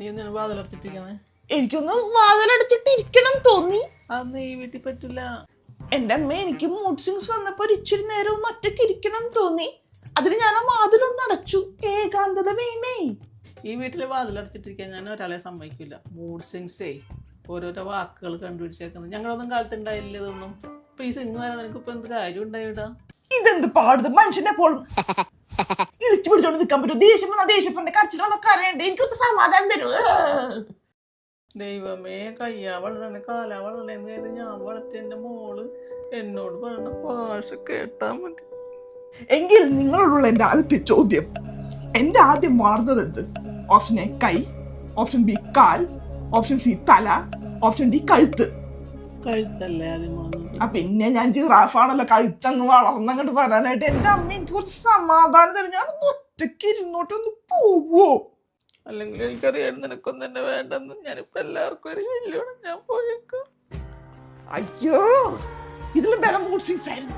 നീ എന്തിനാ വാതിലടച്ചിട്ടിരിക്കണേ? എനിക്കൊന്ന് വാതിലടച്ചിട്ട് ഇരിക്കണം തോന്നി. അന്ന് ഈ വീട്ടിൽ പറ്റില്ല. എന്റെ അമ്മ എനിക്ക് മൂഡ് സ്വിങ്സ് വന്നപ്പോ ഇച്ചിരി നേരം ഒന്ന് ഒറ്റയ്ക്ക് ഇരിക്കണം തോന്നി. അതിന് ഞാൻ ആ വാതിലൊന്ന് അടച്ചു. ഏകാന്തത വേണേ. ഈ വീട്ടില് വാതിലടച്ചിട്ടിരിക്കാൻ ഞാൻ ഒരാളെ സമ്മതിക്കില്ല. മൂഡ് സിങ്സേ ഓരോരോ വാക്കുകൾ കണ്ടുപിടിച്ചേക്കുന്നത് ഞങ്ങളൊന്നും കാലത്തുണ്ടായില്ല ഇതൊന്നും. ഇപ്പൊ ഈ സിംഗ് വരാൻ നിനക്ക് ഇപ്പൊ എന്ത് കാര്യം ഉണ്ടായിടാ? ഇതെന്ത് പാടുത് മനുഷ്യനെ പോലും ഇളിച്ചു പിടിച്ചോണ്ട് നിൽക്കാൻ പറ്റും. ദേഷ്യം വന്ന ദേഷ്യപ്പെന്റെ കരച്ചിലൊക്കെ അറിയണ്ടേ. എനിക്കൊന്ന് സമാധാനം തരൂ. ദൈവമേ, കയ്യാ വളരണേ കാലാ വളരണേന്ന് കരുതി ഞാൻ വളർത്തിയ എന്റെ മോള് എന്നോട് പറയണ ഭാഷ കേട്ടാ മതി. എങ്കിൽ നിങ്ങളോടുള്ള എന്റെ ആദ്യത്തെ ചോദ്യം, എന്റെ ആദ്യം മാറുന്നത് എന്ത്? ഓപ്ഷൻ എ കൈ, ഓപ്ഷൻ ബി കാൽ, ഓപ്ഷൻ സി തല, ഓപ്ഷൻ ഡി കഴുത്ത്. കഴുത്തല്ലേ ആദ്യം വളർന്നത്? പിന്നെ ഞാൻ ജിറാഫാണല്ലോ, കഴുത്തങ്ങ് വളർന്നങ്ങോട്ട് വരാനായിട്ട്. എന്റെ അമ്മ എനിക്ക് കുറച്ച് സമാധാനം തരും. ഞാൻ ഒറ്റയ്ക്ക് ഇരുന്നോട്ടൊന്ന് പോവോ? അല്ലെങ്കിൽ എനിക്കറിയാം നിനക്കൊന്നും തന്നെ വേണ്ടെന്ന്. ഞാനിപ്പോ എല്ലാവർക്കും ഒരു ശല്യമാണ്. ഞാൻ പോയേക്കാം. അയ്യോ, ഇതിലും ബലം മൂഡ് സ്വിങ്സ് ആയിരുന്നു.